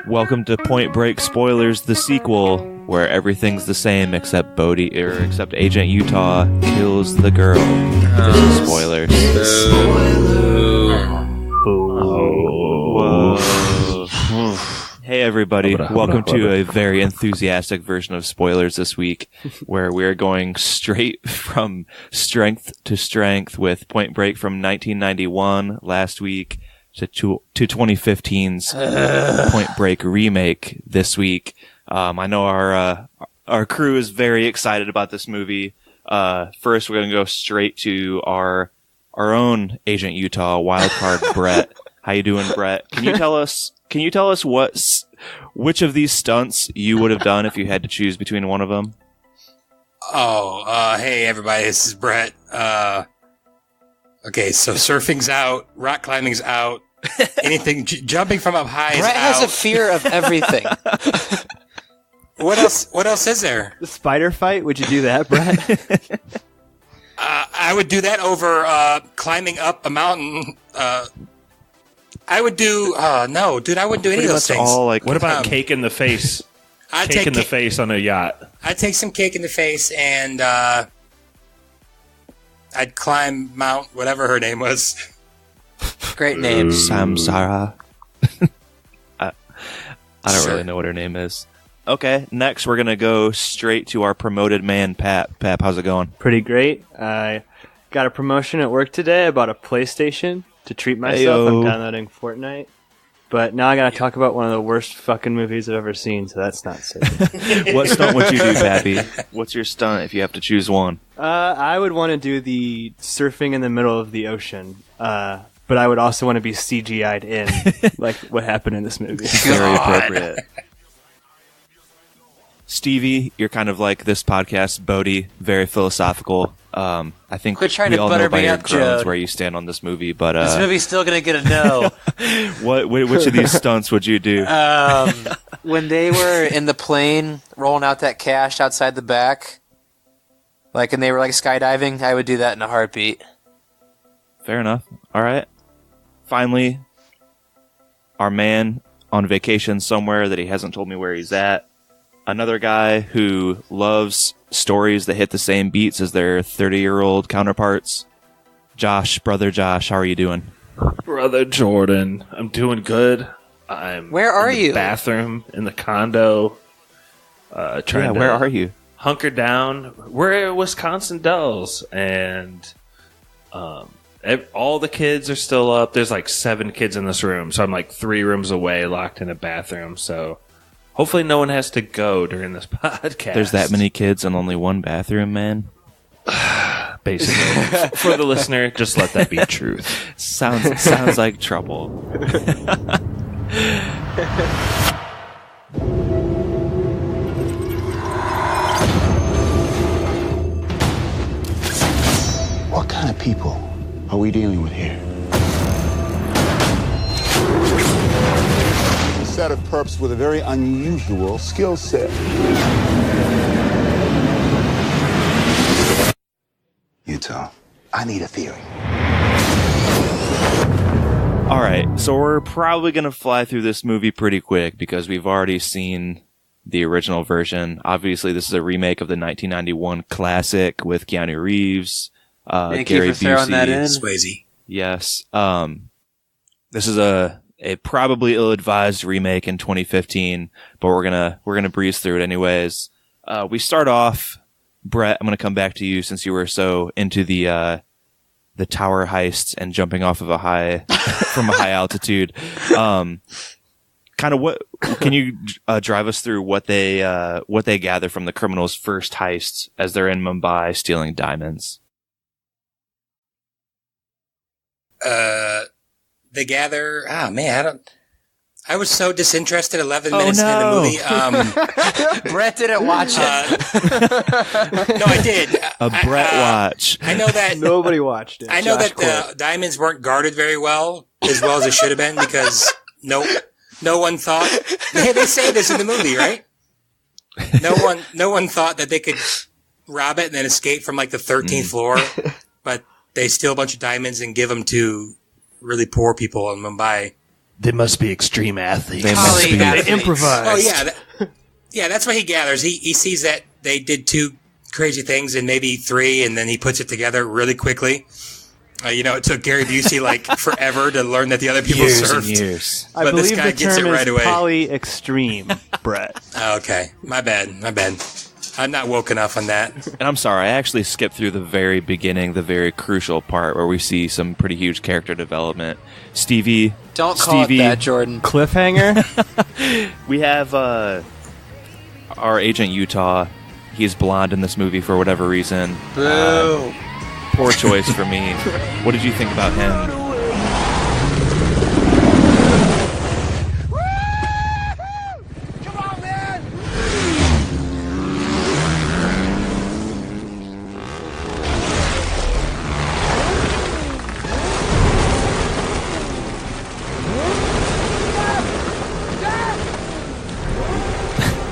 Welcome to Point Break Spoilers, the sequel, where everything's the same except except Agent Utah kills the girl. This is spoilers. Hey everybody, welcome to a very enthusiastic version of spoilers this week, where we're going straight from strength to strength with Point Break from 1991 last week to 2015's Point Break remake this week. I know our crew is very excited about this movie. First, we're going to go straight to our own Agent Utah wildcard, Brett. How you doing, Brett? Can you tell us which of these stunts you would have done if you had to choose between one of them? Hey everybody, this is Brett. Okay, so surfing's out, rock climbing's out, anything jumping from up high is Brett out. has a fear of everything. What else is there? The spider fight? Would you do that, Brett? I would do that over climbing up a mountain. I would do no, dude, I wouldn't do any of those things. What about cake in the face? Cake in the face on a yacht. I'd take some cake in the face and I'd climb Mount whatever her name was. Great name. Samsara. I don't really know what her name is. Okay, next we're going to go straight to our promoted man, Pap. Pap, how's it going? Pretty great. I got a promotion at work today. I bought a PlayStation to treat myself. Ayo. I'm downloading Fortnite. But now I got to talk about one of the worst fucking movies I've ever seen, so that's not safe. What stunt would you do, Pappy? What's your stunt if you have to choose one? I would want to do the surfing in the middle of the ocean. But I would also want to be CGI'd in, like what happened in this movie. Very appropriate. Stevie, you're kind of like this podcast, Bodie, very philosophical. I think Quit trying we to all butter know by me your up, groans Jode. where you stand on this movie, but This movie's still gonna get a no. which of these stunts would you do? When they were in the plane rolling out that cash outside the back, and they were skydiving, I would do that in a heartbeat. Fair enough. All right. Finally, our man on vacation somewhere that he hasn't told me where he's at. Another guy who loves stories that hit the same beats as their 30-year-old counterparts. Josh, brother Josh, how are you doing? Brother Jordan, I'm doing good. Where are in the you? Bathroom in the condo. Trying to where are you? hunker down. We're at Wisconsin Dells, and all the kids are still up. There's 7 kids in this room, so I'm 3 rooms away, locked in a bathroom. So hopefully no one has to go during this podcast. There's that many kids and only one bathroom, man. Basically. For the listener, just let that be truth. Sounds like trouble. What kind of people are we dealing with here? A set of perps with a very unusual skill set. Utah, I need a theory. All right, so we're probably going to fly through this movie pretty quick because we've already seen the original version. Obviously, this is a remake of the 1991 classic with Keanu Reeves, Thank you Gary for throwing that in. Swayze. Yes. This is a probably ill-advised remake in 2015, but we're gonna breeze through it anyways. We start off, Brett. I'm gonna come back to you since you were so into the tower heists and jumping off of a high from a high altitude. Kind of what can you drive us through what they gather from the criminals' first heists as they're in Mumbai stealing diamonds? They gather. Oh man, I was so disinterested 11 minutes into the movie. Brett didn't watch it. No, I did. A Brett watch. I know that. Nobody watched it. I know Josh that quit. the diamonds weren't guarded very well as it should have been because no one thought. They say this in the movie, right? No one thought that they could rob it and then escape from the 13th floor, but they steal a bunch of diamonds and give them to really poor people in Mumbai. They must be extreme athletes. They must Poly be. athletes. They improvised. Oh yeah, yeah. That's what he gathers. He sees that they did 2 crazy things and maybe 3, and then he puts it together really quickly. It took Gary Busey like forever to learn that the other people Years surfed. and years. I But this believe guy the gets term it right is away. poly-extreme, Brett. Oh, okay, my bad. I'm not woke enough on that. And I'm sorry, I actually skipped through the very beginning, the very crucial part where we see some pretty huge character development. Stevie. Don't call Stevie, it that, Jordan. Cliffhanger? We have our Agent Utah. He's blonde in this movie for whatever reason. Boo. Poor choice for me. What did you think about him?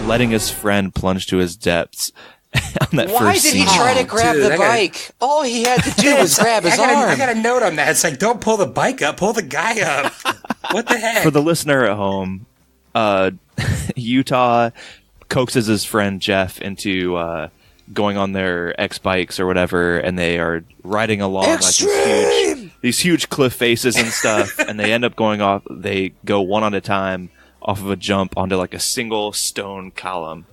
Letting his friend plunge to his depths on that Why first did scene. he try to grab dude, the I gotta- bike? All he had to do was grab his I arm. got a note on that. It's like, don't pull the bike up, pull the guy up. What the heck? For the listener at home, Utah coaxes his friend Jeff into going on their X bikes or whatever, and they are riding along like these huge cliff faces and stuff, and they end up going off. They go one at a time off of a jump onto like a single stone column.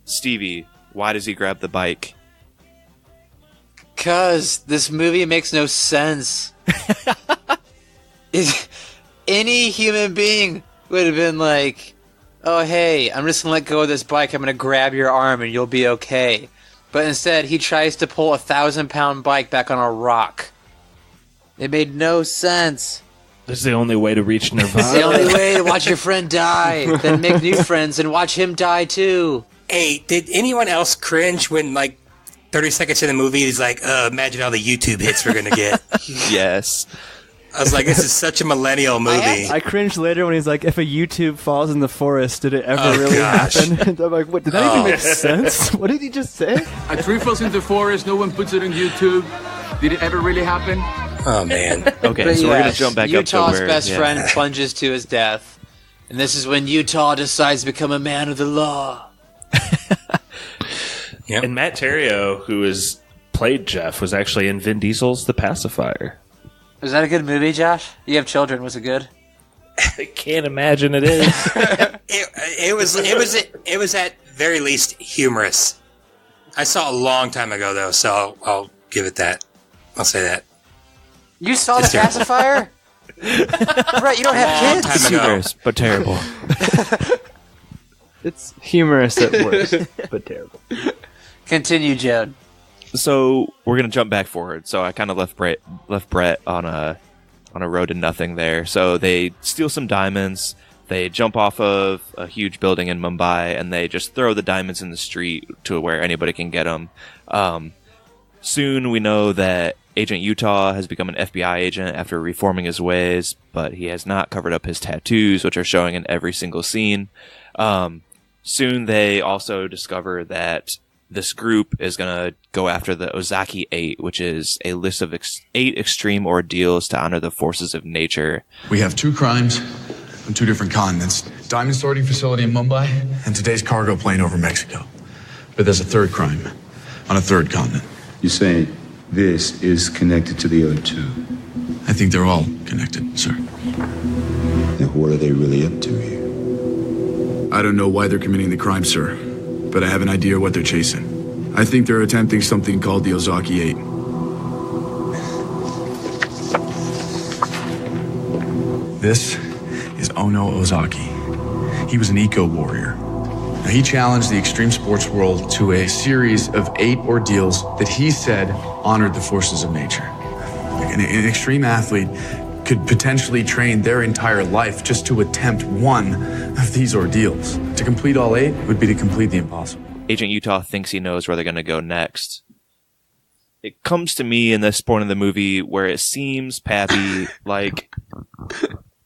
Stevie, why does he grab the bike? 'Cause this movie makes no sense. Any human being would have been like, oh, hey, I'm just going to let go of this bike. I'm going to grab your arm and you'll be okay. But instead, he tries to pull a 1,000-pound bike back on a rock. It made no sense. This is the only way to reach It's the Nirvana. only way to watch your friend die, then make new friends and watch him die too. Hey, did anyone else cringe when, like, 30 seconds in the movie, he's like, imagine all the YouTube hits we're going to get. Yes. I was like, this is such a millennial movie. I cringed later when he's like, if a YouTube falls in the forest, did it ever really gosh. happen? And I'm like, what? Did that even make sense? What did he just say? A tree falls in the forest, no one puts it on YouTube. Did it ever really happen? Oh, man. Okay, But so we're gonna yes, jump back Utah's up to where best friend plunges to his death. And this is when Utah decides to become a man of the law. And Matt Terrio, who has played Jeff, was actually in Vin Diesel's The Pacifier. Was that a good movie, Josh? You have children. Was it good? I can't imagine it is. It was at very least humorous. I saw it a long time ago, though, so I'll give it that. I'll say that. You saw The It's terrible. Pacifier? Right, you don't have Long kids. time It's ago. humorous, but terrible. It's humorous at worst, but terrible. Continue, Joan. So we're gonna jump back forward. So I kind of left Brett on a road to nothing there. So they steal some diamonds. They jump off of a huge building in Mumbai, and they just throw the diamonds in the street to where anybody can get them. Soon we know that Agent Utah has become an FBI agent after reforming his ways, but he has not covered up his tattoos, which are showing in every single scene. Soon they also discover that this group is going to go after the Ozaki 8, which is a list of 8 extreme ordeals to honor the forces of nature. We have 2 crimes on 2 different continents. Diamond sorting facility in Mumbai and today's cargo plane over Mexico. But there's a 3rd crime on a 3rd continent. You're saying this is connected to the other 2? I think they're all connected, sir. Now, what are they really up to here? I don't know why they're committing the crime, sir, but I have an idea what they're chasing. I think they're attempting something called the Ozaki 8. This is Ono Ozaki. He was an eco-warrior. Now, he challenged the extreme sports world to a series of 8 ordeals that he said honored the forces of nature. An extreme athlete could potentially train their entire life just to attempt one of these ordeals. To complete all 8 would be to complete the impossible. Agent Utah thinks he knows where they're going to go next. It comes to me in this point of the movie where it seems, Pappy, like,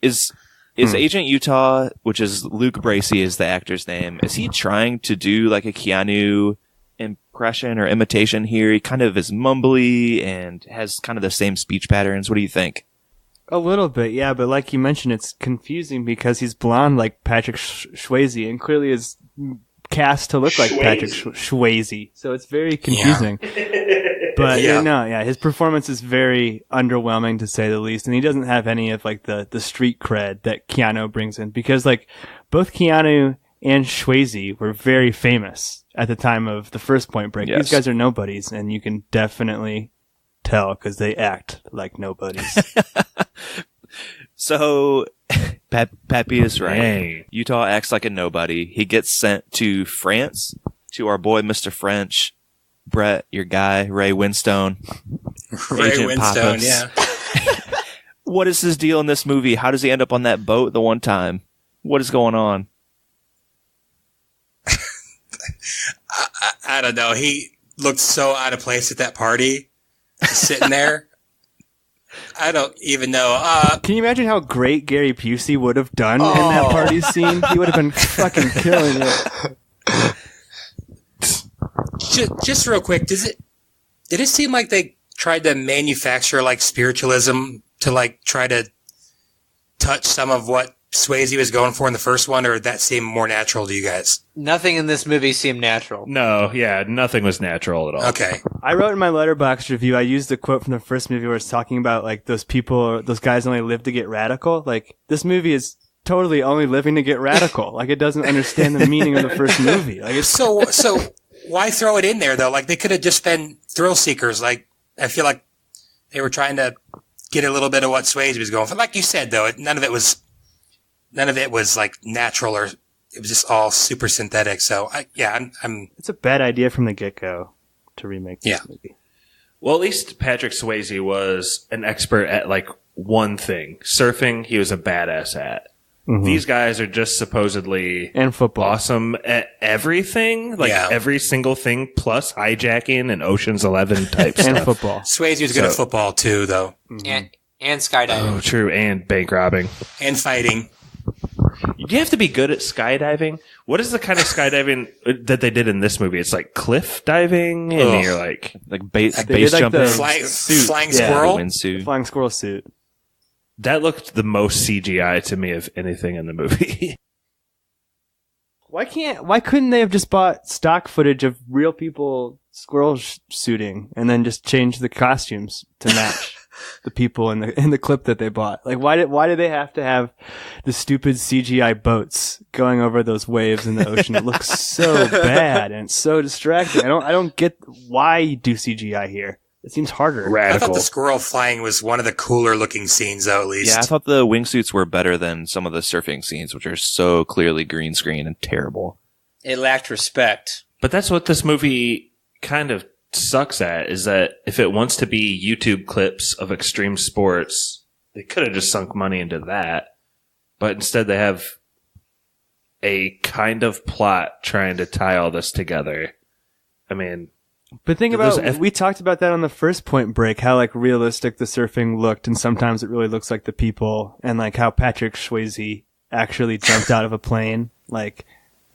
is Agent Utah, which is Luke Bracey is the actor's name, is he trying to do like a Keanu impression or imitation here? He kind of is mumbly and has kind of the same speech patterns. What do you think? A little bit, yeah, but like you mentioned, it's confusing because he's blonde like Patrick Swayze, and clearly is cast to look like Patrick Swayze. So it's very confusing. But his performance is very underwhelming to say the least, and he doesn't have any of like the street cred that Keanu brings in, because like both Keanu and Swayze were very famous at the time of the first Point Break. Yes. These guys are nobodies, and you can definitely tell because they act like nobodies. So, Pappy is right. Dang. Utah acts like a nobody. He gets sent to France, to our boy Mr. French, Brett, your guy, Ray Winstone. Ray Agent Winstone, Pappas. yeah. What is his deal in this movie? How does he end up on that boat the one time? What is going on? I don't know. He looked so out of place at that party, just sitting there. I don't even know. Can you imagine how great Gary Busey would have done in that party scene? He would have been fucking killing it. Just real quick, did it seem like they tried to manufacture like spiritualism to like try to touch some of what Swayze was going for in the first one, or did that seem more natural to you guys? Nothing in this movie seemed natural. No, yeah, nothing was natural at all. Okay. I wrote in my Letterboxd review, I used a quote from the first movie where it's talking about like those guys only live to get radical. Like, this movie is totally only living to get radical. Like, it doesn't understand the meaning of the first movie. Like, it's So why throw it in there though? Like, they could have just been thrill seekers. Like, I feel like they were trying to get a little bit of what Swayze was going for. Like you said though, none of it was like natural, or it was just all super synthetic. So I'm it's a bad idea from the get-go to remake this movie. Well, at least Patrick Swayze was an expert at like one thing. Surfing, he was a badass at. Mhm. These guys are just supposedly And football. awesome at everything, like Yeah. every single thing, plus hijacking and Ocean's 11 type And stuff. football. Swayze was good at football too, though, And skydiving. Oh, true, and bank robbing. and fighting. Do you have to be good at skydiving? What is the kind of skydiving that they did in this movie? It's like cliff diving, and Ugh. you're like, Base They did, like, jumping, the Flying suit. Yeah. squirrel. windsuit. Flying squirrel suit. that looked the most CGI to me of anything in the movie. Why couldn't they have just bought stock footage of real people squirrel suiting and then just change the costumes to match the people in the clip that they bought? Like, why did they have to have the stupid CGI boats going over those waves in the ocean? It looks so bad and it's so distracting. I don't get why you do CGI here. It seems harder. I thought Radical. the squirrel flying was one of the cooler looking scenes, though, at least. Yeah, I thought the wingsuits were better than some of the surfing scenes, which are so clearly green screen and terrible. It lacked respect. But that's what this movie kind of sucks at, is that if it wants to be YouTube clips of extreme sports, they could have just sunk money into that. But instead they have a kind of plot trying to tie all this together. I mean, But think Those about, we talked about that on the first Point Break, how like realistic the surfing looked, and sometimes it really looks like the people, and like how Patrick Swayze actually jumped out of a plane. Like,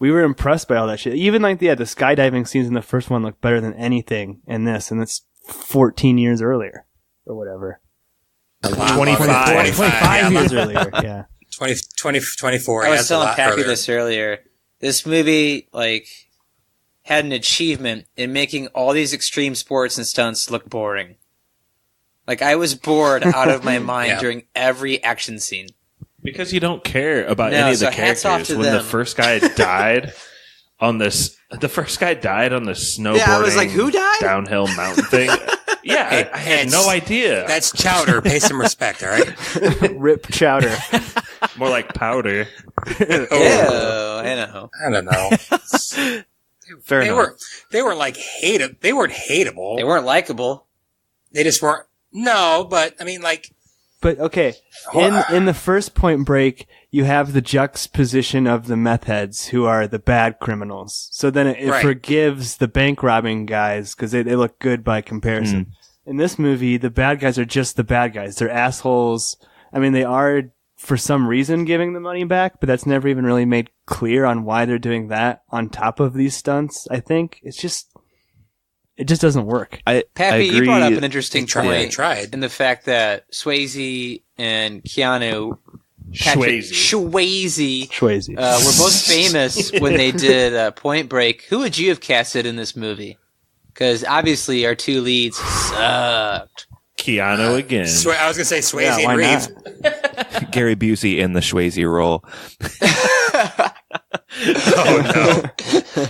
we were impressed by all that shit. Even like, the skydiving scenes in the first one look better than anything in this, and it's 14 years earlier, or whatever. 25. 25 years earlier, yeah. 24. I yeah, was that's a telling lot Pappy further. this earlier. This movie, like, had an achievement in making all these extreme sports and stunts look boring. Like, I was bored out of my mind Yeah. during every action scene. because you don't care about No, any of so the hats off characters. to When the them. first guy died on this, the first guy died on the snowboarding Yeah, I was like, who died? downhill mountain thing. Yeah, Hey, I had it's- no idea. That's Chowder. Pay some respect, all right? Rip Chowder. More like powder. Oh, I know. I don't know. Fair They enough. weren't like they weren't hateable. They weren't likable. They just weren't. No, but I mean, like, But okay, in the first Point Break, you have the juxtaposition of the meth heads who are the bad criminals. So then it Right. forgives the bank robbing guys because they look good by comparison. In this movie, the bad guys are just the bad guys. They're assholes. I mean, they are for some reason giving the money back, but that's never even really made clear on why they're doing that on top of these stunts. I think it just doesn't work. Pappy, I you brought up agree. an interesting They tried. point They tried. in the fact that Swayze and Keanu Swayze. Swayze. were both famous when they did Point Break. Who would you have casted in this movie? Because obviously our two leads sucked. Keanu again. I was going to say Swayze Yeah, and why Reeves. not? Gary Busey in the Swayze role. Oh, no.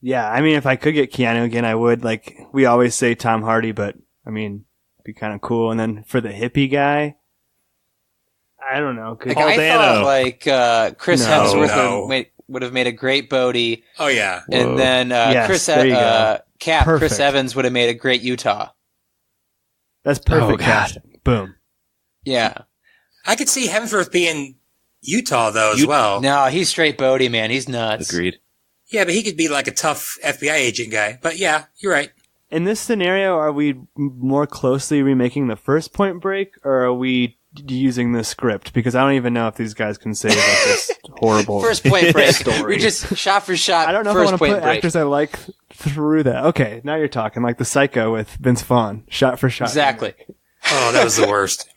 Yeah, I mean, if I could get Keanu again, I would. Like, we always say Tom Hardy, but, I mean, be kind of cool. And then for the hippie guy, I don't know. Like, Paul I Dano. thought like Chris No. Hemsworth would have made a great Bodhi, Oh, yeah. and then Yes, there you go. Chris Perfect. Evans would have made a great Utah. That's perfect Oh, God. casting. Boom. Yeah. I could see Hemsworth being Utah, though, as well. No, he's straight Bodhi, man. He's nuts. Agreed. Yeah, but he could be like a tough FBI agent guy. But yeah, you're right. In this scenario, are we more closely remaking the first Point Break, or are we using the script? Because I don't even know if these guys can say about this horrible First Point Break. story. We just shot for shot. I don't know if I first want to Point put Break. actors I like through that. Okay, now you're talking like the Psycho with Vince Vaughn, shot for shot. Exactly. Oh, that was the worst.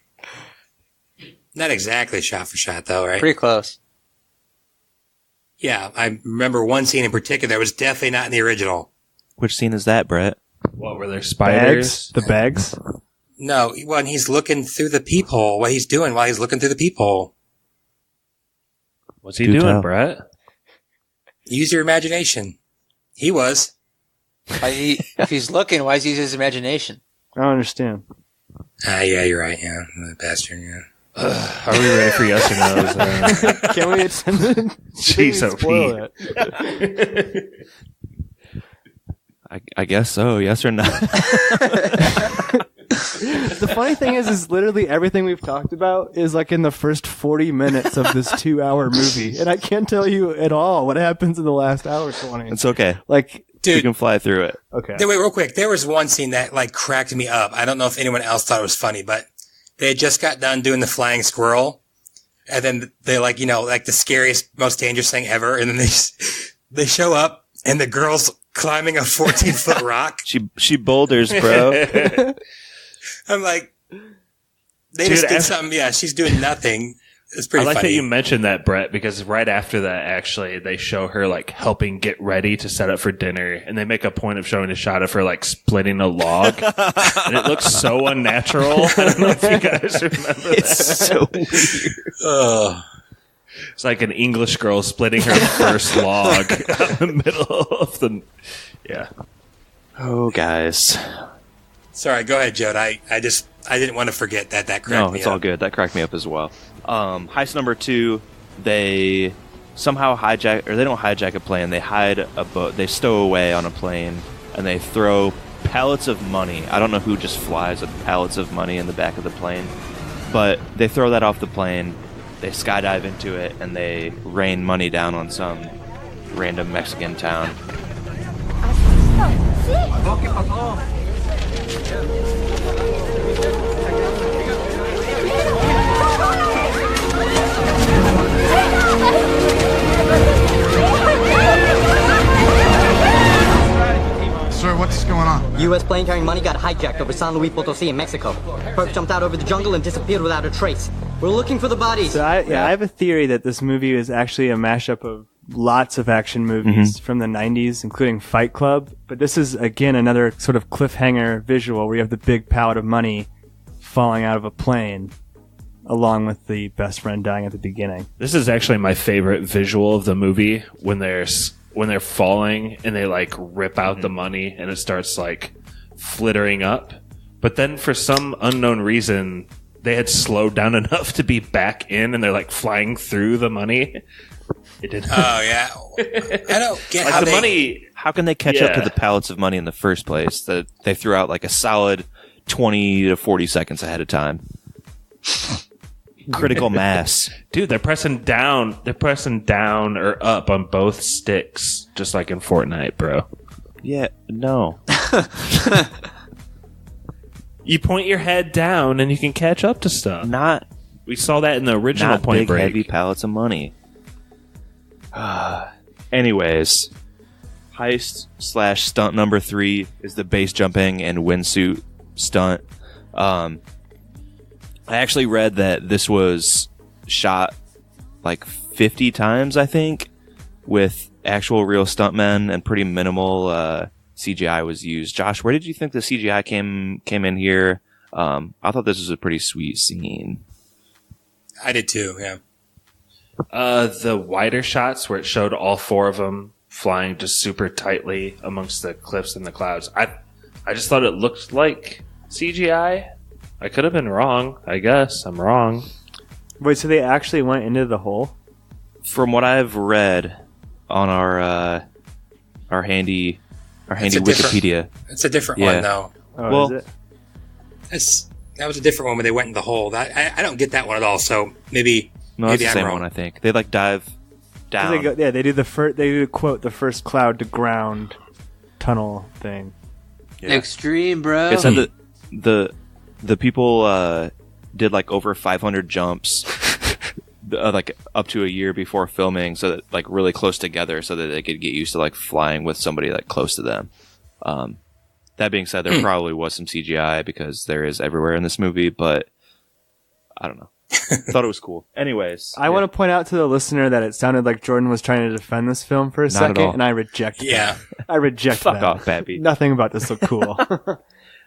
Not exactly shot for shot, though, right? Pretty close. Yeah, I remember one scene in particular that was definitely not in the original. Which scene is that, Brett? What were there, Bags, spiders? the bags. No, when he's looking through the peephole, what he's doing while he's looking through the peephole. What's he Do doing, tell. Brett? Use your imagination. He was. If he's looking, why is he using his imagination? I don't understand. Ah, yeah, you're right. Yeah, the bastard. Yeah. Are we ready for yes or no's? Can we attend it? Jeez, Can we spoil OP. it? I guess so. Yes or no? The funny thing is literally everything we've talked about is like in the first 40 minutes of this 2-hour movie. And I can't tell you at all what happens in the last hour 20. It's okay. Like, You Dude, can fly through it. okay. wait, real quick. There was one scene that like cracked me up. I don't know if anyone else thought it was funny, but they had just got done doing the flying squirrel. And then they like, like the scariest, most dangerous thing ever. And then they show up and the girl's climbing a 14-foot rock. She boulders, bro. I'm like, they Dude, just did as- something. Yeah, she's doing nothing. It's pretty I like funny. that you mentioned that, Brett, because right after that, actually, they show her like helping get ready to set up for dinner, and they make a point of showing a shot of her like splitting a log, and it looks so unnatural. I don't know if you guys remember that. It's so weird. Ugh. It's like an English girl splitting her first log out in the middle of the. Yeah. Oh, guys. Sorry, go ahead, Jode. I didn't want to forget that cracked No, me it's up. all good. That cracked me up as well. Heist number 2, they somehow hijack, or they don't hijack a plane. They hide a boat. They stow away on a plane, and they throw pallets of money. I don't know who just flies with pallets of money in the back of the plane, but they throw that off the plane. They skydive into it, and they rain money down on some random Mexican town. Sir, what's going on? U.S. plane carrying money got hijacked over San Luis Potosi in Mexico. Perp jumped out over the jungle and disappeared without a trace. We're looking for the bodies. So I have a theory that this movie is actually a mashup of lots of action movies from the 90s, including Fight Club. But this is, again, another sort of cliffhanger visual where you have the big pallet of money falling out of a plane, along with the best friend dying at the beginning. This is actually my favorite visual of the movie when they're falling and they like rip out the money and it starts like flittering up. But then for some unknown reason, they had slowed down enough to be back in and they're like flying through the money. It didn't. Oh yeah, I don't get Like how the money. How can they catch up to Yeah. the pallets of money in the first place? That they threw out like a solid 20 to 40 seconds ahead of time. Critical mass. Dude, they're pressing down or up on both sticks, just like in Fortnite, bro. Yeah, no. You point your head down and you can catch up to stuff. Not We saw that in the original not Point big, Break. heavy pallets of money. Anyways, heist/stunt number 3 is the base jumping and windsuit stunt. I actually read that this was shot like 50 times, I think, with actual real stuntmen and pretty minimal CGI was used. Josh, where did you think the CGI came in here? I thought this was a pretty sweet scene. I did too, yeah. The wider shots where it showed all four of them flying just super tightly amongst the cliffs and the clouds. I just thought it looked like CGI. I could have been wrong. I guess I'm wrong. Wait, so they actually went into the hole? From what I've read on our handy Wikipedia, It's a different one though. Oh, well, is it? That was a different one where they went in the hole. I don't get that one at all. So maybe no, it's the I'm same wrong. one. I think they like dive down. They do the first cloud to ground tunnel thing. Yeah. Extreme, bro. It said that the people did like over 500 jumps, like up to a year before filming, so that like really close together, so that they could get used to like flying with somebody like close to them. That being said, there probably was some CGI because there is everywhere in this movie, but I don't know. Thought it was cool. Anyways, I want to point out to the listener that it sounded like Jordan was trying to defend this film for a Not at second, all. and I reject Yeah. that. I reject Fuck that. off, Babby. Nothing about this looked cool.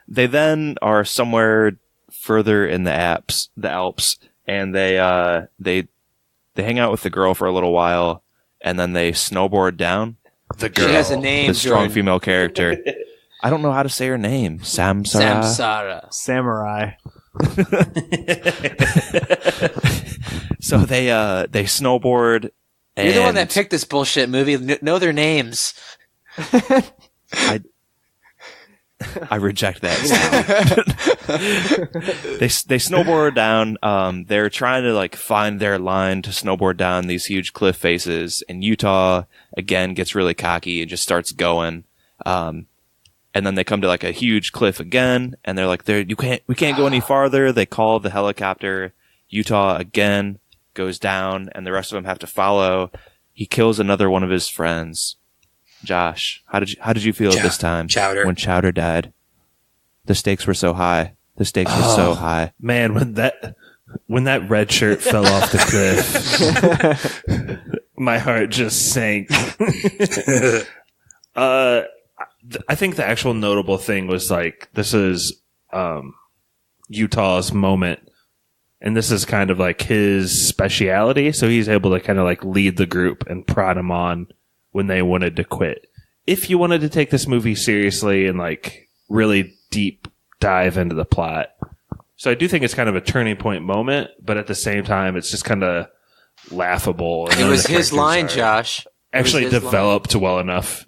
They then are somewhere further in the Alps, and they hang out with the girl for a little while, and then they snowboard down. The girl. She has a name, The strong Jordan. female character. I don't know how to say her name. Samsara. Samsara. Samurai. So they snowboard. And You're the one that picked this bullshit movie. Know their names. I reject that. They snowboard down. They're trying to like find their line to snowboard down these huge cliff faces, and Utah again gets really cocky and just starts going. And then they come to like a huge cliff again, and they're like, we can't go any farther. They call the helicopter. Utah again goes down, and the rest of them have to follow. He kills another one of his friends. Josh, how did you feel at this time? Chowder. When Chowder died, the stakes were so high. The stakes were so high. Man, when that red shirt fell off the cliff, my heart just sank. I think the actual notable thing was like, this is Utah's moment, and this is kind of like his speciality. So he's able to kind of like lead the group and prod them on when they wanted to quit. If you wanted to take this movie seriously and like really deep dive into the plot. So I do think it's kind of a turning point moment, but at the same time, it's just kind of laughable. It was his line, Josh. Actually developed well enough.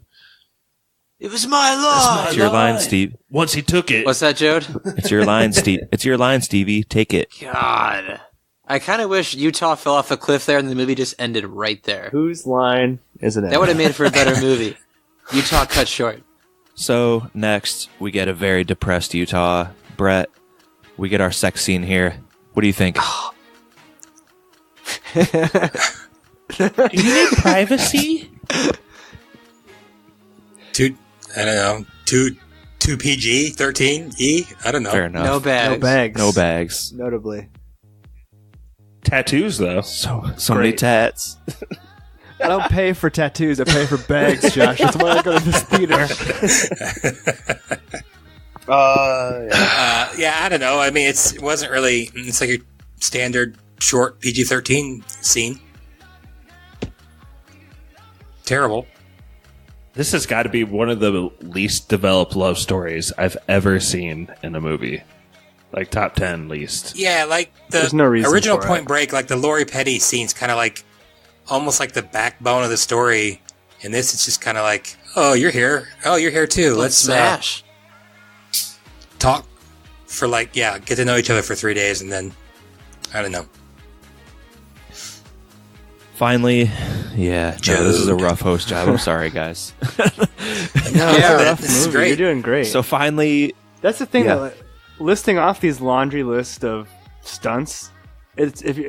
It was my line. It's your line, Steve. Once he took it. What's that, Jode? It's your line, Steve. It's your line, Stevie. Take it. God. I kind of wish Utah fell off a cliff there and the movie just ended right there. Whose line is it? That would have made for a better movie. Utah cut short. So next, we get a very depressed Utah. Brett, we get our sex scene here. What do you think? Do you need privacy? I don't know. 2 PG, 13 E. I don't know. Fair enough. No bags. No bags. No bags. Notably. Tattoos, though. So many Great. tats. I don't pay for tattoos. I pay for bags, Josh. That's why I go to this theater. Yeah, I don't know. I mean, it wasn't really. It's like a standard short PG-13 scene. Terrible. This has got to be one of the least developed love stories I've ever seen in a movie. Like top 10 least. Yeah, like the There's no reason original for Point it. Break, like the Lori Petty scene's kind of like almost like the backbone of the story. And this, it's just kind of like, oh, you're here. Oh, you're here too. Let's smash. Talk for get to know each other for 3 days, and then I don't know. Finally, yeah. No, this is a rough host job. I'm sorry, guys. No, this is great. You're doing great. So finally, that's the thing. Yeah. That, like, listing off these laundry list of stunts,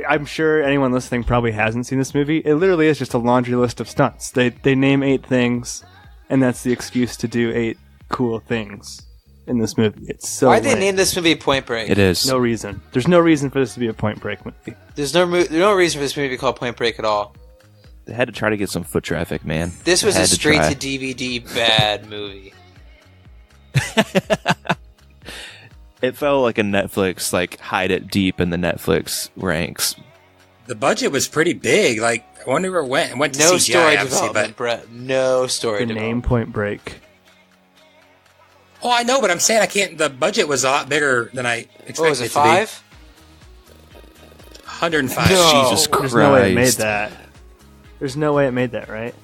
I'm sure anyone listening probably hasn't seen this movie. It literally is just a laundry list of stunts. They name 8 things, and that's the excuse to do 8 cool things. in this movie. It's so Why'd they lame. name this movie Point Break? It is. No reason. There's no reason for this to be a Point Break movie. There's no reason for this movie to be called Point Break at all. They had to try to get some foot traffic, man. This was They a had to straight try. to DVD bad movie. It felt like a Netflix, like, hide it deep in the Netflix ranks. The budget was pretty big. Like, I wonder where it went. It went to No CGI, story obviously, development, Brett. No story The development. name Point Break. Oh, I know, but I'm saying I can't. The budget was a lot bigger than I expected What was it, it to 5? be. 105. No. Jesus Christ. There's no way it made that. There's no way it made that, right?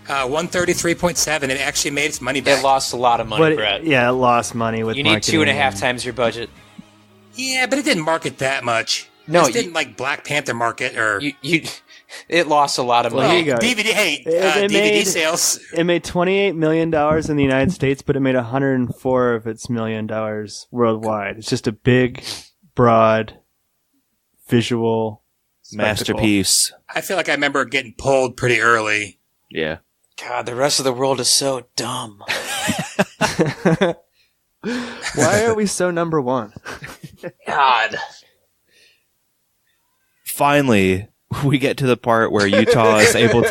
133.7. It actually made its money back. It lost a lot of money, Brett. Yeah, it lost money with You need marketing 2.5 times your budget. Yeah, but it didn't market that much. No, it didn't like Black Panther market or it lost a lot of Well, money. here you go. DVD. Hey, It DVD made- sales. It made $28 million in the United States, but it made $104 of its $1 million worldwide. It's just a big, broad, visual spectacle. Masterpiece. I feel like I remember getting pulled pretty early. Yeah. God, the rest of the world is so dumb. Why are we so number one? God. Finally, we get to the part where Utah is able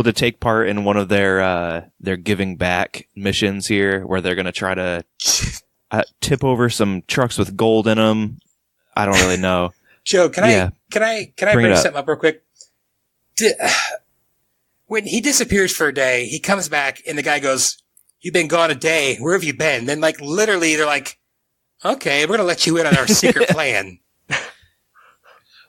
to take part in one of their giving back missions here, where they're going to try to tip over some trucks with gold in them. I don't really know. Joe, can I bring it up. something up real quick? When he disappears for a day, he comes back and the guy goes, "You've been gone a day. Where have you been?" Then, like, literally, they're like, "Okay, we're gonna let you in on our secret plan."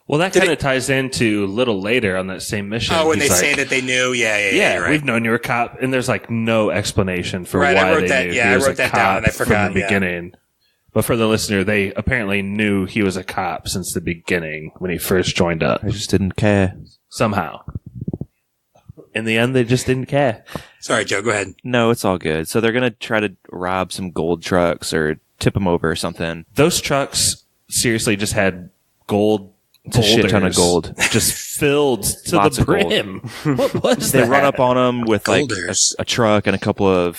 Well, that kind of ties into a little later on that same mission. Oh, when He's they like, say that they knew, yeah, you're right. we've known you're a cop, and there's like no explanation for Right, I why wrote they that- knew yeah, he I was wrote a that cop down and I forgot, from the yeah. beginning. But for the listener, they apparently knew he was a cop since the beginning when he first joined up. I just didn't care. Somehow. In the end, they just didn't care. Sorry, Joe, go ahead. No, it's all good. So they're going to try to rob some gold trucks or tip them over or something. Those trucks seriously just had gold. It's a shit ton of boulders gold. just filled to Lots the of gold. brim. What was They that? run up on them with like Golders. a truck and a couple of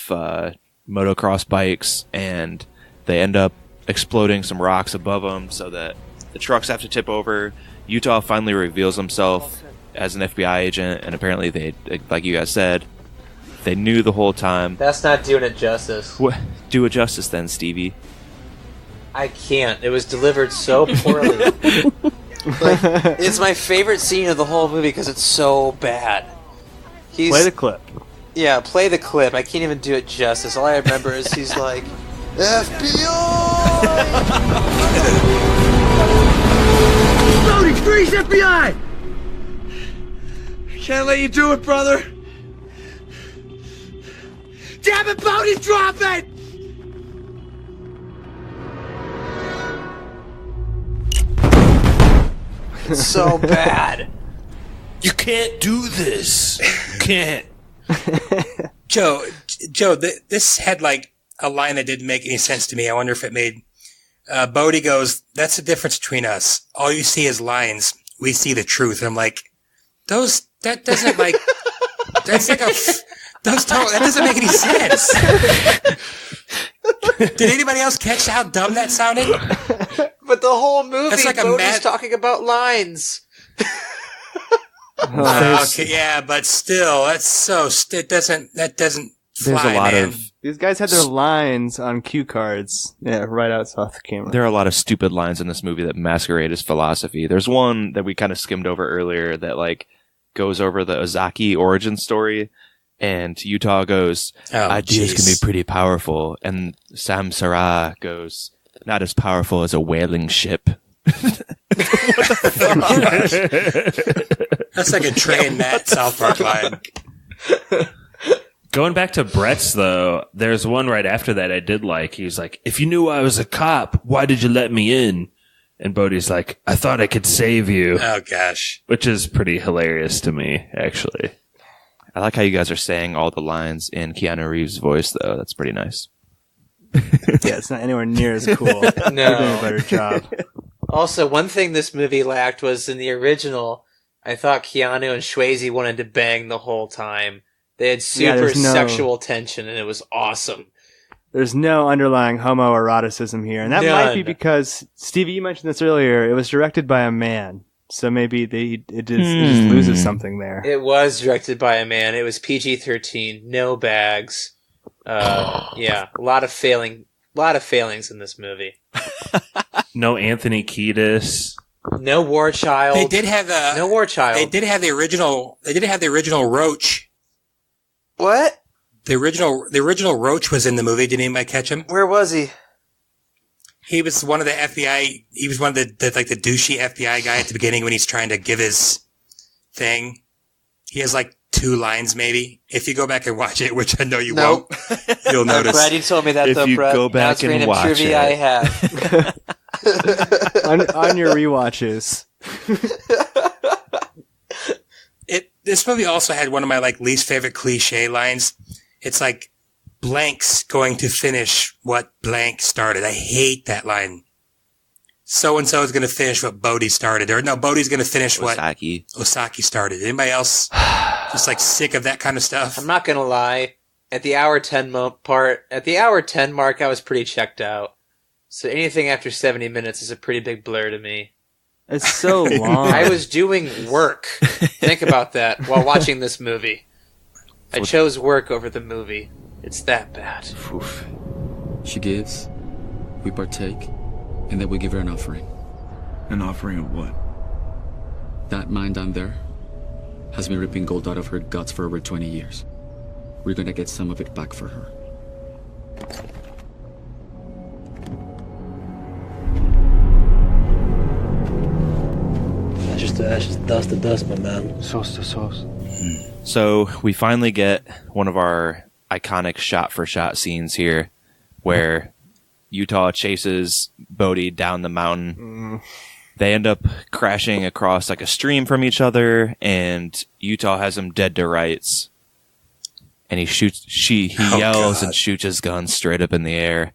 motocross bikes, and they end up exploding some rocks above them so that the trucks have to tip over. Utah finally reveals himself as an FBI agent, and apparently they, like you guys said, they knew the whole time. That's not doing it justice. What? Do it justice then, Stevie. I can't. It was delivered so poorly. It's my favorite scene of the whole movie because it's so bad. Play the clip. Yeah, play the clip. I can't even do it justice. All I remember is he's like, Bodie, freeze, FBI! Can't let you do it, brother. Damn it, Bodie, drop it! it's so bad. You can't do this. You can't. Joe, this had like a line that didn't make any sense to me. I wonder if it made. Bodie goes, "That's the difference between us. All you see is lines. We see the truth." And I'm like, that doesn't like, that's like that doesn't make any sense. Did anybody else catch how dumb that sounded? But the whole movie, That's like a Bodie's mad- talking about lines. Okay, yeah, but still, that doesn't There's fly, a lot man. of These guys had their lines on cue cards. Yeah, right outside the camera. there are a lot of stupid lines in this movie that masquerade as philosophy. There's one that we kind of skimmed over earlier that like goes over the Ozaki origin story, and Utah goes, "Ideas can be pretty powerful," and Sam Sarah goes, "Not as powerful as a whaling ship." That's like a Trey and Matt South Park line. Going back to Brett's, though, there's one right after that I did like. He was like, "If you knew I was a cop, why did you let me in?" And Bodhi's like, "I thought I could save you." Oh, gosh. Which is pretty hilarious to me, actually. I like how you guys are saying all the lines in Keanu Reeves' voice, though. That's pretty nice. Yeah, it's not anywhere near as cool. No. You're doing a better job. Also, one thing this movie lacked was in the original, I thought Keanu and Swayze wanted to bang the whole time. They had super there's no- sexual tension, and it was awesome. There's no underlying homoeroticism here, and that might be because Stevie, you mentioned this earlier. It was directed by a man, so maybe it just loses something there. It was directed by a man. It was PG-13, no bags. Yeah, a lot of failings in this movie. No Anthony Kiedis. No War Child. They did have no War Child. They did have the original. They did have the original Roach. What? The original Roach was in the movie. Did anybody catch him? Where was he? He was one of the FBI. He was one of the douchey FBI guy at the beginning when he's trying to give his thing. He has like 2 lines maybe. If you go back and watch it, which I know you won't, you'll notice. I'm glad you told me that, If though, you Brett. go back Now it's and watch trivia it. I have. on your rewatches. This movie also had one of my like least favorite cliche lines. It's like blank's going to finish what blank started. I hate that line. So and so is going to finish what Bodhi started, or no, Bodhi's going to finish what Osaki started. Anybody else just like sick of that kind of stuff? I'm not gonna lie. At the hour 10 mark, I was pretty checked out. So anything after 70 minutes is a pretty big blur to me. It's so long. I was doing work. Think about that while watching this movie. I chose work over the movie. It's that bad. She gives, we partake, and then we give her an offering. An offering of what? That mind down there has been ripping gold out of her guts for over 20 years. We're gonna get some of it back for her. Ashes, dust to dust, my man. Sauce to sauce. So we finally get one of our iconic shot-for-shot scenes here where Utah chases Bodhi down the mountain. They end up crashing across like a stream from each other, and Utah has him dead to rights. And he yells and shoots his gun straight up in the air.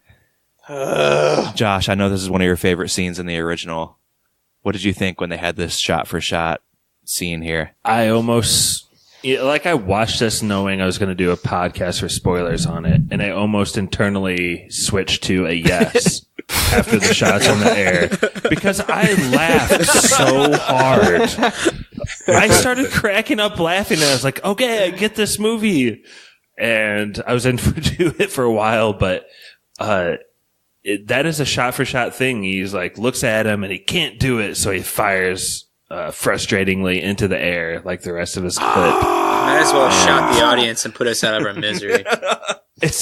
Josh, I know this is one of your favorite scenes in the original. What did you think when they had this shot-for-shot scene here? I watched this knowing I was going to do a podcast for spoilers on it, and I almost internally switched to a yes after the shots in the air because I laughed so hard. I started cracking up laughing, and I was like, okay, I get this movie. And I was into it for a while, but that is a shot-for-shot thing. He's like, looks at him, and he can't do it, so he fires frustratingly into the air like the rest of his clip. Might as well shock the audience and put us out of our misery. It's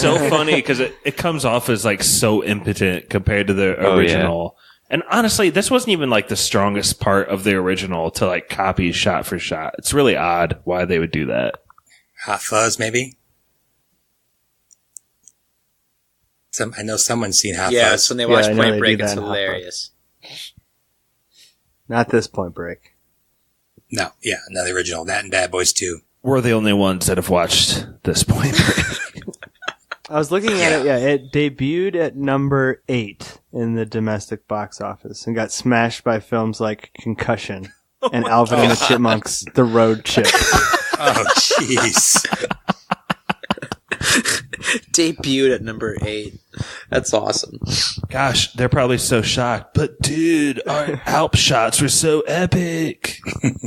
so funny because it comes off as like so impotent compared to the original. And honestly, this wasn't even like the strongest part of the original to like copy shot for shot. It's really odd why they would do that. Hot Fuzz, maybe? I know someone's seen Hot Fuzz. Yeah, it's when they watch Point Break. It's hilarious. Not this Point Break. No, the original. That and Bad Boys 2. We're the only ones that have watched this Point Break. I was looking at it. Yeah, it debuted at number 8 in the domestic box office and got smashed by films like Concussion and Alvin and the Chipmunks: The Road Chip. Oh, jeez. Debuted at number 8. That's awesome. Gosh, they're probably so shocked. But dude, our Alp shots were so epic.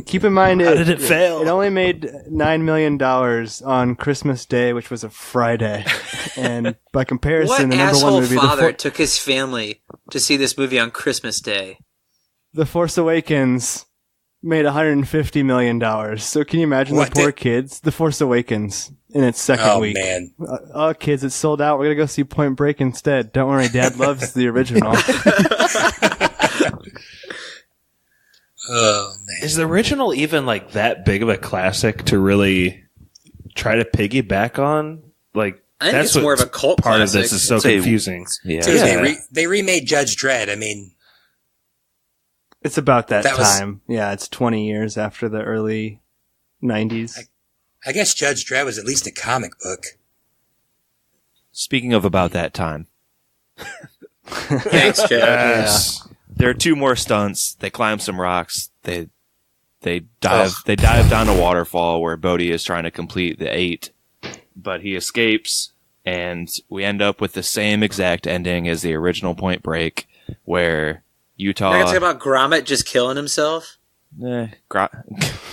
Keep in mind, how did it fail? It only made $9 million on Christmas Day, which was a Friday. And by comparison, What the number asshole one movie, father took his family to see this movie on Christmas Day? The Force Awakens made $150 million. So can you imagine the poor kids? The Force Awakens in its second week. Oh, man. Oh, kids, it's sold out. We're going to go see Point Break instead. Don't worry, Dad loves the original. Oh, man. Is the original even like that big of a classic to really try to piggyback on? Like, I think that's it's more of a cult part classic. of this is so confusing. They remade Judge Dredd. I mean, It's about that was- time. Yeah, it's 20 years after the early 90s. I guess Judge Dredd was at least a comic book. Speaking of about that time. Thanks, Jeff. Yes. There are 2 more stunts. They climb some rocks. They dive down a waterfall where Bodhi is trying to complete the 8, but he escapes And we end up with the same exact ending as the original Point Break, where Utah... You're not going to talk about Gromit just killing himself? Wallace and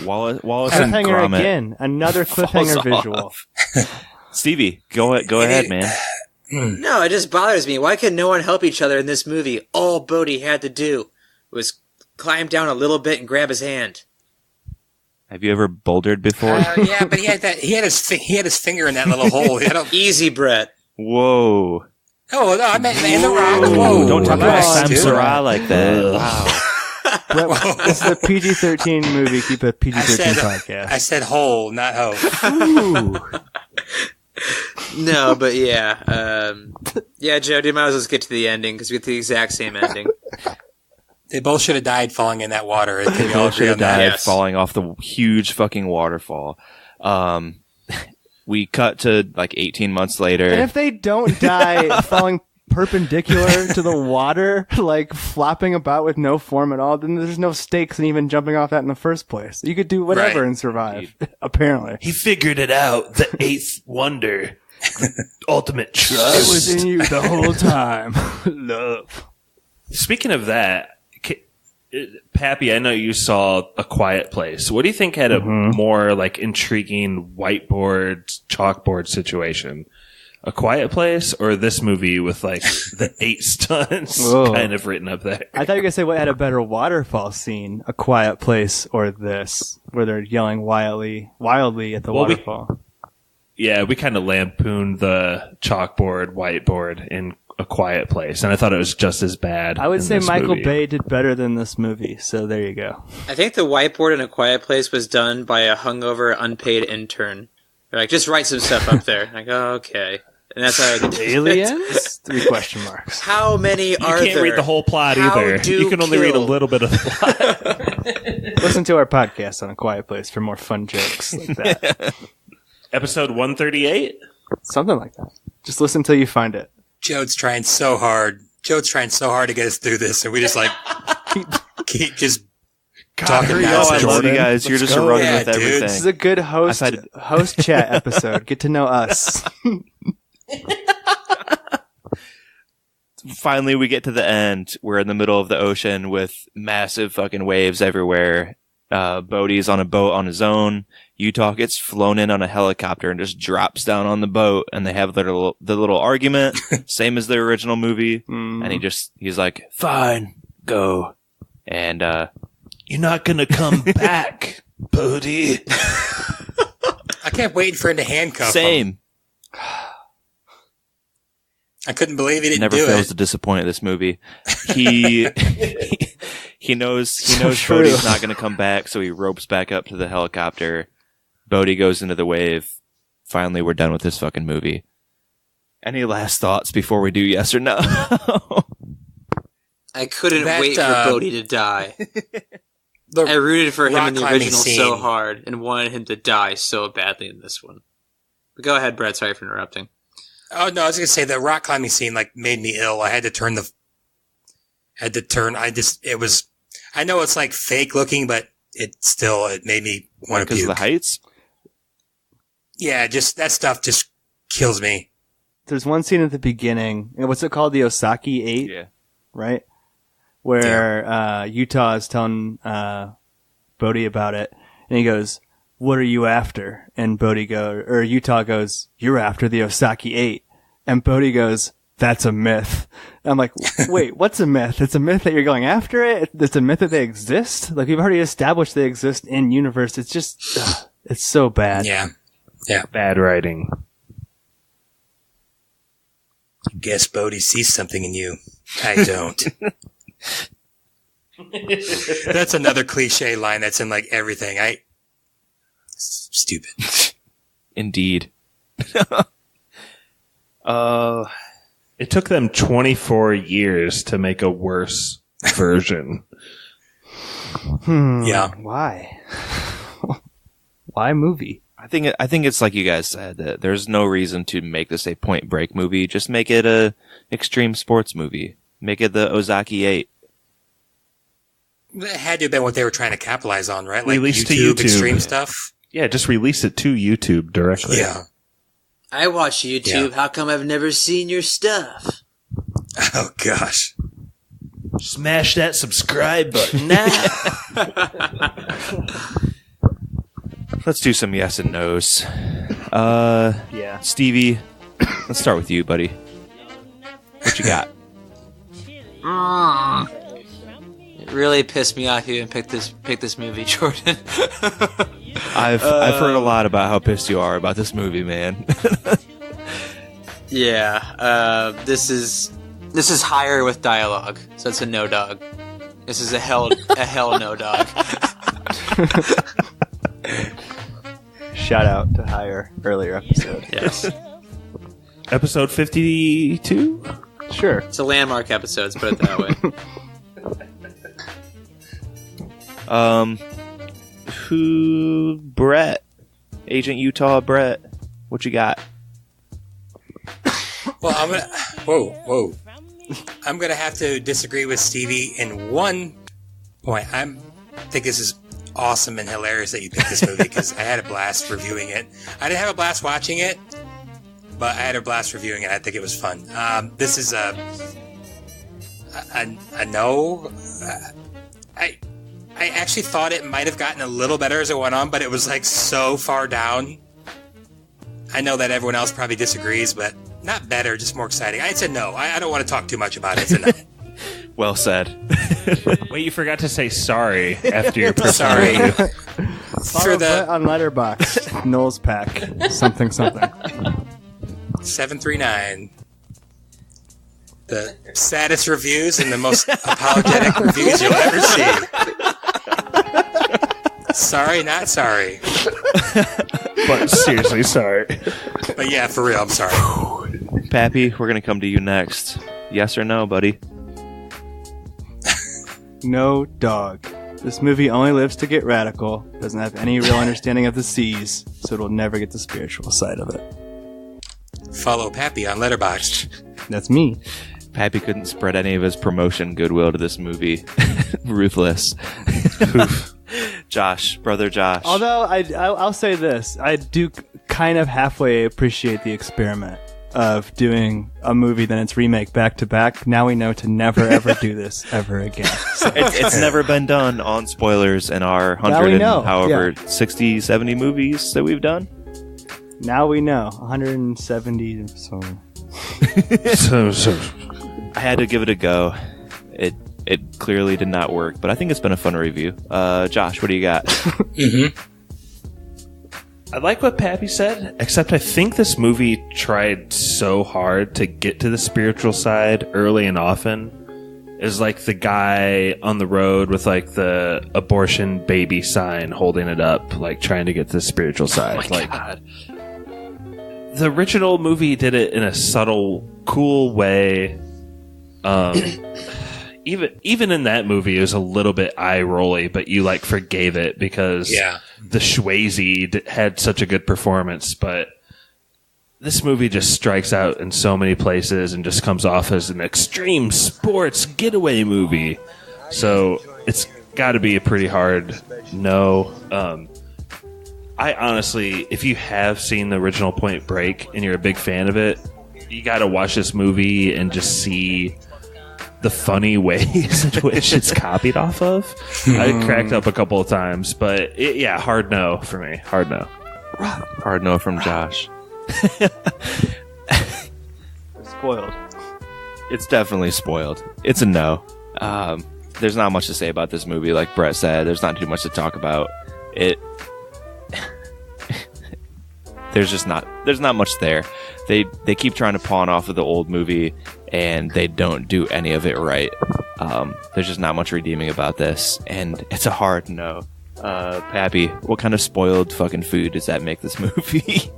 Cliffhanger Gromit again. Another cliffhanger falls visual. off. Stevie, go ahead, man. No, it just bothers me. Why could no one help each other in this movie? All Bodhi had to do was climb down a little bit and grab his hand. Have you ever bouldered before? Yeah, but he had his finger in that little hole. Easy, Brett. Whoa. Oh, no, I meant in the rock. Whoa. Don't talk about Relax, dude. Samsara like that. Wow. Brett, this is a PG-13 movie. Keep a PG-13 podcast. I said hole, not hoe. Ooh. No, but yeah. Yeah, Joe, you might as well just get to the ending because we get the exact same ending. They both should have died falling in that water. They both should have died falling off the huge fucking waterfall. We cut to like 18 months later. And if they don't die falling perpendicular to the water, like flopping about with no form at all, then there's no stakes in even jumping off that in the first place. You could do whatever and survive, apparently. He figured it out. The eighth wonder. Ultimate trust. It was in you the whole time. Love. Speaking of that, Pappy, I know you saw A Quiet Place. What do you think had a more like intriguing whiteboard, chalkboard situation? A Quiet Place or this movie with like the 8 stunts kind of written up there? I thought you were going to say what had a better waterfall scene, A Quiet Place or this, where they're yelling wildly at the waterfall. We kind of lampooned the chalkboard, whiteboard in A Quiet Place, and I thought it was just as bad. I would say Michael movie. Bay did better than this movie, so there you go. I think the whiteboard in A Quiet Place was done by a hungover, unpaid intern. They're like, just write some stuff up there. Like, oh, okay. And that's how they did it. Aliens? 3 question marks. How many are there? You can't read the whole plot either. You can only read a little bit of the plot. Listen to our podcast on A Quiet Place for more fun jokes like that. Episode 138? Something like that. Just listen till you find it. Joe's trying so hard. to get us through this, and we just like keep just talking nonsense. I love you guys. You're just running with everything. This is a good host chat episode. Get to know us. Finally, we get to the end. We're in the middle of the ocean with massive fucking waves everywhere. Bodhi's on a boat on his own. Utah gets flown in on a helicopter and just drops down on the boat, and they have the little argument, same as the original movie. And he's like, "Fine, go." And you're not gonna come back, Bodhi. I kept waiting for him to handcuff him. Same. I couldn't believe he didn't Never do fails it. to disappoint in this movie. He knows true. Bodhi's not going to come back, so he ropes back up to the helicopter. Bodhi goes into the wave. Finally, we're done with this fucking movie. Any last thoughts before we do yes or no? I couldn't wait for Bodhi to die. I rooted for him in the original so hard and wanted him to die so badly in this one. But go ahead, Brett. Sorry for interrupting. Oh no, I was gonna say the rock climbing scene like made me ill. I had to turn. I know it's like fake looking, but it made me want to puke. Because of the heights? Yeah, just that stuff just kills me. There's one scene at the beginning. What's it called? The Osaki 8? Yeah. Right? Where Utah is telling Bodhi about it, and he goes, "What are you after?" And Utah goes, "You're after the Osaki 8." And Bodhi goes, "That's a myth." And I'm like, wait, what's a myth? It's a myth that you're going after it? It's a myth that they exist? Like, we've already established they exist in universe. It's just, it's so bad. Yeah. Bad writing. I guess Bodhi sees something in you. I don't. That's another cliche line that's in like everything. Stupid. Indeed. It took them 24 years to make a worse version. Yeah. Why? Why movie? I think it's like you guys said, that there's no reason to make this a Point Break movie. Just make it a extreme sports movie. Make it the Ozaki 8. That had to have been what they were trying to capitalize on, right? Like Release to YouTube YouTube. extreme stuff. Yeah, just release it to YouTube directly. Yeah. I watch YouTube. How come I've never seen your stuff? Oh, gosh. Smash that subscribe button now. Let's do some yes and no's. Yeah. Stevie, let's start with you, buddy. What you got? It really pissed me off you and pick this movie, Jordan. I've heard a lot about how pissed you are about this movie, man. Yeah. This is higher with dialogue, so it's a no dog. This is a hell no dog. Shout out to Higher earlier episode. Yes. Episode 52? Sure. It's a landmark episode, let's put it that way. Brett, Agent Utah Brett, what you got? Well, I'm gonna have to disagree with Stevie in one point. I think this is awesome and hilarious that you picked this movie because I had a blast reviewing it. I didn't have a blast watching it, but I had a blast reviewing it. I think it was fun. This is a no. I actually thought it might have gotten a little better as it went on, but it was like so far down. I know that everyone else probably disagrees, but not better, just more exciting. It's a no. I don't want to talk too much about it. It's a no. Well said. Wait, you forgot to say sorry after your personal Sorry. review. Follow Brett on Letterboxd. Knowles Pack. Something. 739. The saddest reviews and the most apologetic reviews you'll ever see. Sorry, not sorry. But seriously, sorry. But yeah, for real, I'm sorry. Pappy, we're going to come to you next. Yes or no, buddy? No dog. This movie only lives to get radical, doesn't have any real understanding of the seas, so it'll never get the spiritual side of it. Follow Pappy on Letterboxd. That's me. Pappy couldn't spread any of his promotion goodwill to this movie. Ruthless. Josh, brother Josh. Although I'll say this, I do kind of halfway appreciate the experiment of doing a movie then its remake back to back. Now we know to never ever do this ever again. So. It's never been done on spoilers in our 100 and however 60, 70 movies that we've done. Now we know 170. So I had to give it a go. It clearly did not work, but I think it's been a fun review. Josh, what do you got? I like what Pappy said, except I think this movie tried so hard to get to the spiritual side early and often. Is like the guy on the road with like the abortion baby sign holding it up, like trying to get to the spiritual side. Oh my God. The original movie did it in a subtle, cool way. Even in that movie, it was a little bit eye-rolly, but you like forgave it because the Swayze had such a good performance. But this movie just strikes out in so many places and just comes off as an extreme sports getaway movie. So it's got to be a pretty hard no. I honestly, if you have seen the original Point Break and you're a big fan of it, you got to watch this movie and just see the funny ways in which it's copied off of. I cracked up a couple of times, but hard no for me. Hard no. Hard no from Josh. Spoiled. It's definitely spoiled. It's a no. There's not much to say about this movie. Like Brett said, there's not too much to talk about. There's not much there. They keep trying to pawn off of the old movie, and they don't do any of it right. There's just not much redeeming about this, and it's a hard no. Pappy, what kind of spoiled fucking food does that make this movie?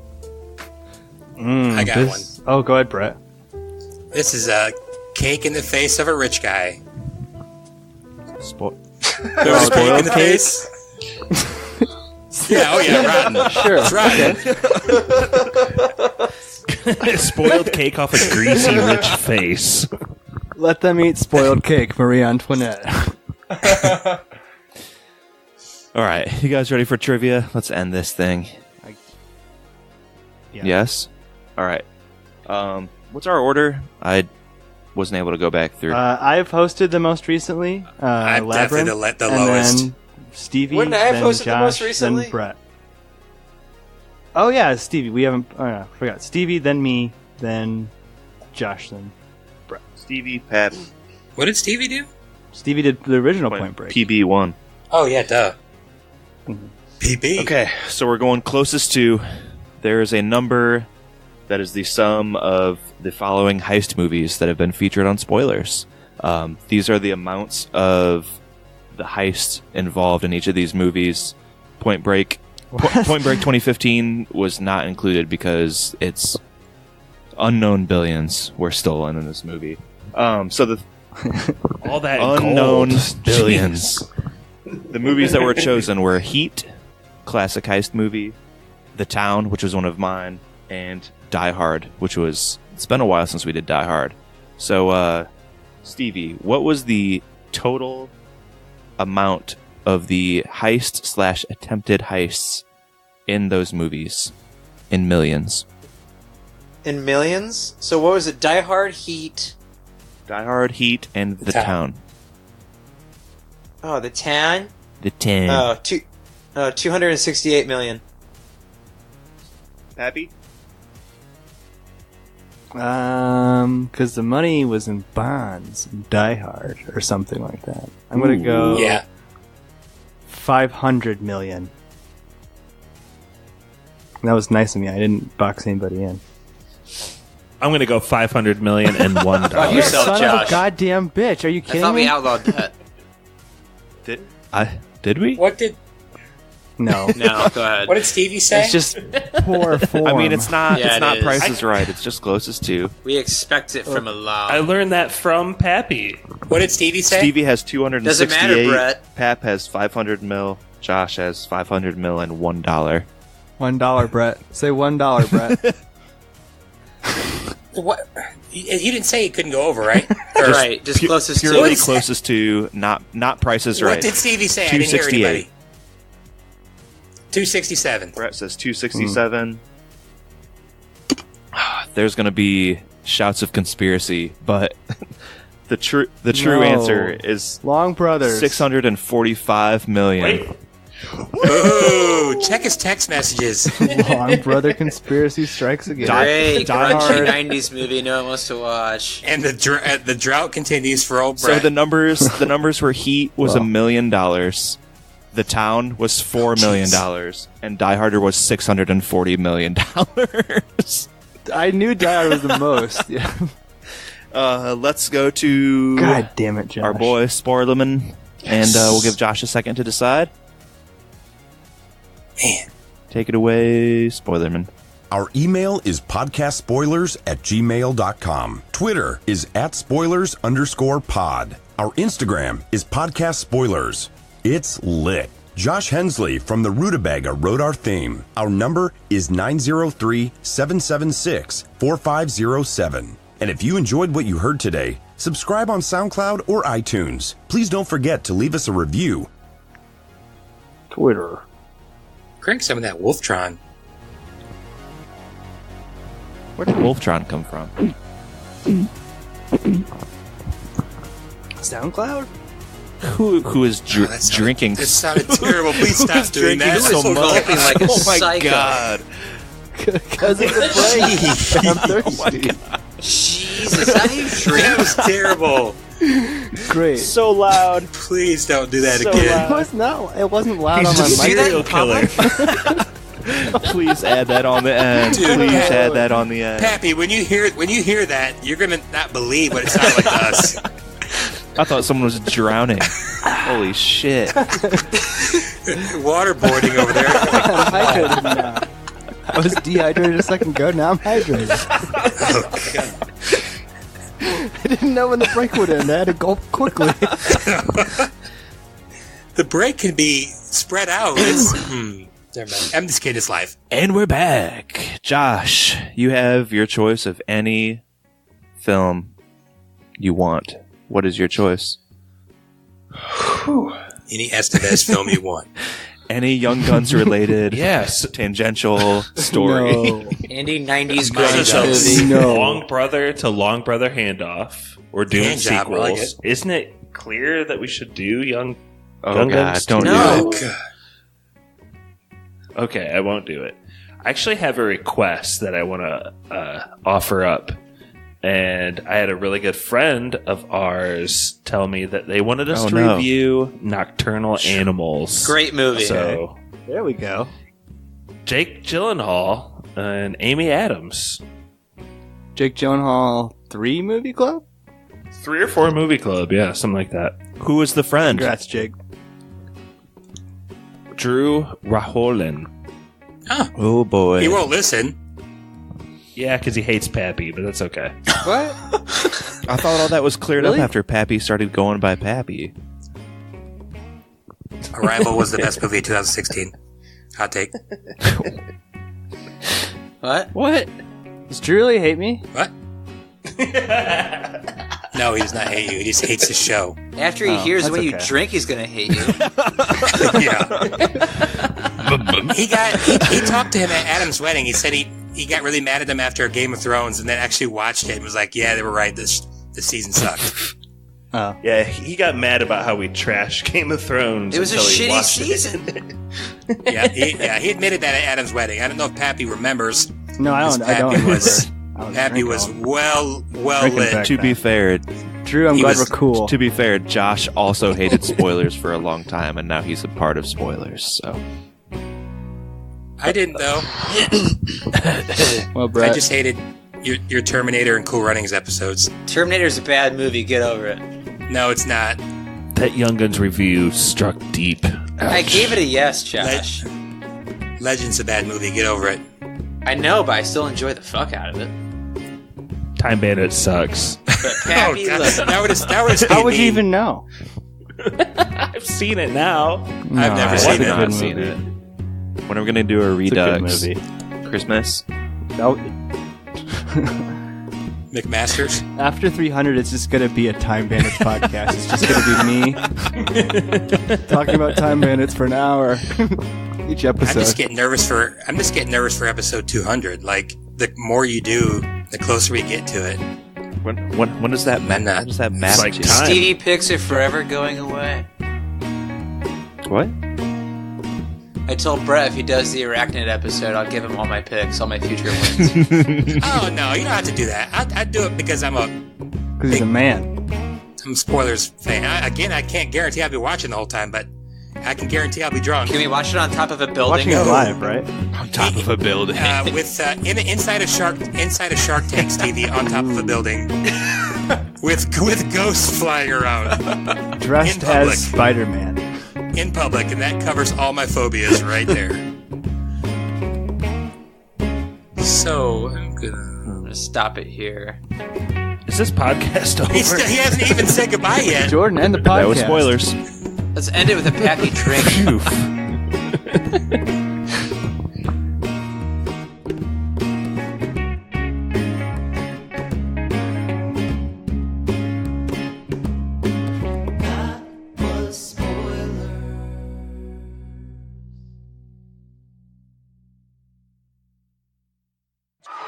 I got one. Oh, go ahead, Brett. This is a cake in the face of a rich guy. Spoiled cake in the face? Rotten. Sure. It's rotten. Spoiled cake off a greasy, rich face. Let them eat spoiled cake, Marie Antoinette. All right, you guys ready for trivia? Let's end this thing. Yeah. Yes? All right. What's our order? I wasn't able to go back through. I've hosted the most recently. I'm Labyrinth, definitely the and lowest. Then Stevie, Wouldn't I have then hosted the Josh, most recently? then Brett. Oh yeah, Stevie. We haven't. Oh yeah, forgot. Stevie, then me, then Josh, then Brett. Stevie, Pat. What did Stevie do? Stevie did the original Point Break. PB1. Oh, yeah, duh. Mm-hmm. PB. Okay, so we're going closest to. There is a number that is the sum of the following heist movies that have been featured on Spoilers. These are the amounts of the heist involved in each of these movies. Point Break. Point Break 2015 was not included because its unknown billions were stolen in this movie. So the All that unknown gold. billions. The movies that were chosen were Heat, classic heist movie, The Town, which was one of mine, and Die Hard, which was... It's been a while since we did Die Hard. So, Stevie, what was the total amount of the heist/attempted heists in those movies? In millions. In millions? So what was it? Die Hard, Heat. Die Hard, Heat, and The Town. Oh, The Town? The Town. Oh, 268 million. Pappy? Because the money was in bonds, in Die Hard, or something like that. I'm gonna go. Yeah. 500 million. That was nice of me. I didn't box anybody in. I'm going to go 500 million and $1. Oh, You yourself, son Josh. of a goddamn bitch! Are you I kidding thought me? we outlawed that. Did we? What did No. No, go ahead. What did Stevie say? It's just poor form. I mean, it's not. Yeah, it's it not is. Price is Right. It's just closest to. We expect it from a law. I learned that from Pappy. What did Stevie say? Stevie has 268. Doesn't matter, Brett. Pap has 500 mil. Josh has 500 mil and $1. $1, Brett. Say $1, Brett. What? You didn't say it couldn't go over, right? Right, just closest to Purely it. closest to not Price is Right. What did Stevie say? I didn't hear 268. anybody. 267. Brett says 267. There's going to be shouts of conspiracy, but the true No. answer is Long Brothers. 645 million. Ooh, check his text messages. Long Brother conspiracy strikes again. Great, Die crunchy Hard. 90s movie no one wants to watch. And the drought continues for old So Brett. the numbers for Heat was $1 million. The Town was $4 million, and Die Harder was $640 million. I knew Die Hard was the most. Yeah. Let's go to God damn it, Josh. our boy Spoilerman, and we'll give Josh a second to decide. Man. Take it away, Spoilerman. Our email is podcastspoilers@gmail.com. Twitter is @spoilers_pod. Our Instagram is podcastspoilers. It's lit. Josh Hensley from the Rutabaga wrote our theme. Our number is 903-776-4507. And if you enjoyed what you heard today, subscribe on SoundCloud or iTunes. Please don't forget to leave us a review. Twitter. Crank some of that Wolftron. Where did Wolftron come from? SoundCloud? Who is drinking? It sounded terrible. Please stop Who's doing drinking that. so Who's much? gulping like a Oh my psycho. God. Because of the break. I'm thirsty. Jesus, is that how you drink? That was terrible. Great. So loud. Please don't do that So again. It was not. It wasn't loud He's on my a serial microphone. killer. Please add that on the end. Dude, Please Pat- add that on the end. Pappy, when you hear that, you're gonna not believe what it sounded like to us. I thought someone was drowning. Holy shit. Waterboarding over there. I'm hydrated now. I was dehydrated a second ago. Now I'm hydrated. Oh, God. I didn't know when the break would end. I had to gulp quickly. The break can be spread out. It's, never mind. I'm just kidding. It's live. And we're back. Josh, you have your choice of any film you want. What is your choice? Any Estevez film you want. any Young Guns related yes tangential story. No. Indie 90s This grunge is a movie. No. long brother to long brother handoff. We're doing Hand job, I like sequels. Isn't it clear that we should do Young Oh Young God, Guns don't No. do it. Okay, I won't do it. I actually have a request that I want to offer up. And I had a really good friend of ours tell me that they wanted us to review Nocturnal Animals. Great movie. So, There we go. Jake Gyllenhaal and Amy Adams. Jake Gyllenhaal 3 movie club? 3 or 4 movie club, yeah, something like that. Who was the friend? Congrats, Jake. Drew Raholen. Oh boy. He won't listen. Yeah, because he hates Pappy, but that's okay. What? I thought all that was cleared Really? up after Pappy started going by Pappy. Arrival was the best movie of 2016. Hot take. What? What? Does Drew really hate me? What? No, he does not hate you. He just hates the show. After he hears that's when you okay. drink, he's gonna hate you. Yeah. He talked to him at Adam's wedding. He said he got really mad at them after Game of Thrones and then actually watched it and was like, yeah, they were right. This season sucked. Oh. Yeah, he got mad about how we trashed Game of Thrones. It was a until he shitty watched it. season. Yeah, he admitted that at Adam's wedding. I don't know if Pappy remembers. No, I don't remember. Pappy was well drinking lit. back To be fair, Drew, I'm He glad was- we're cool. to be fair, Josh also hated spoilers for a long time, and now he's a part of spoilers. So I didn't though. Well, Brett, I just hated your Terminator and Cool Runnings episodes. Terminator's a bad movie. Get over it. No, it's not. That Young Guns review struck deep. I gave it a yes, Josh. Legend's a bad movie. Get over it. I know, but I still enjoy the fuck out of it. Time Bandit sucks. But Pappy, God. look, That would how would you even know? I've seen it now. No, I've never I seen have it. not seen it. When are we gonna do a It's a good Redux? movie. Christmas? No, McMasters. after 300, it's just gonna be a Time Bandits podcast. It's just gonna be me talking about Time Bandits for an hour each episode. I'm just getting nervous for episode 200. Like the more you do, the closer we get to it. When does that I'm not- when does that matter? like to you? time. Stevie picks are forever going away. What? I told Brett if he does the Arachnid episode, I'll give him all my picks, all my future wins. Oh no, you don't have to do that. I'd do it because I'm Because he's a man. a spoilers fan. I can't guarantee I'll be watching the whole time, but I can guarantee I'll be drunk. Can we watch it on top of a building? Watching it live, right? On top of a building. With inside a Shark Tank TV on top of a building with ghosts flying around Dressed In public. as Spider-Man. in public, and that covers all my phobias right there. So I'm gonna Stop it here. Is this podcast over? He hasn't even said goodbye yet. Jordan, end the podcast. That was spoilers. Let's end it with a Pappy drink.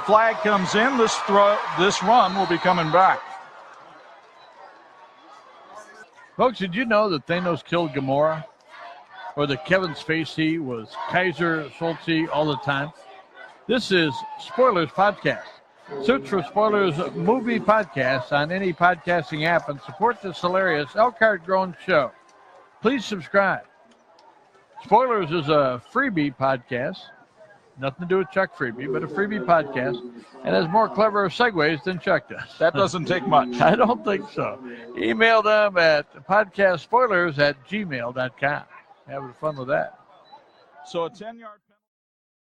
Flag comes in. This run will be coming back. Folks, did you know that Thanos killed Gamora? Or that Kevin Spacey was Kaiser Soze all the time? This is Spoilers Podcast. Search for Spoilers Movie Podcast on any podcasting app and support this hilarious Elkhart Grown show. Please subscribe. Spoilers is a freebie podcast. Nothing to do with Chuck Freebie, but a freebie podcast, and has more clever segues than Chuck does. That doesn't take much. I don't think so. Email them at podcastspoilers@gmail.com. Having fun with that. So a 10-yard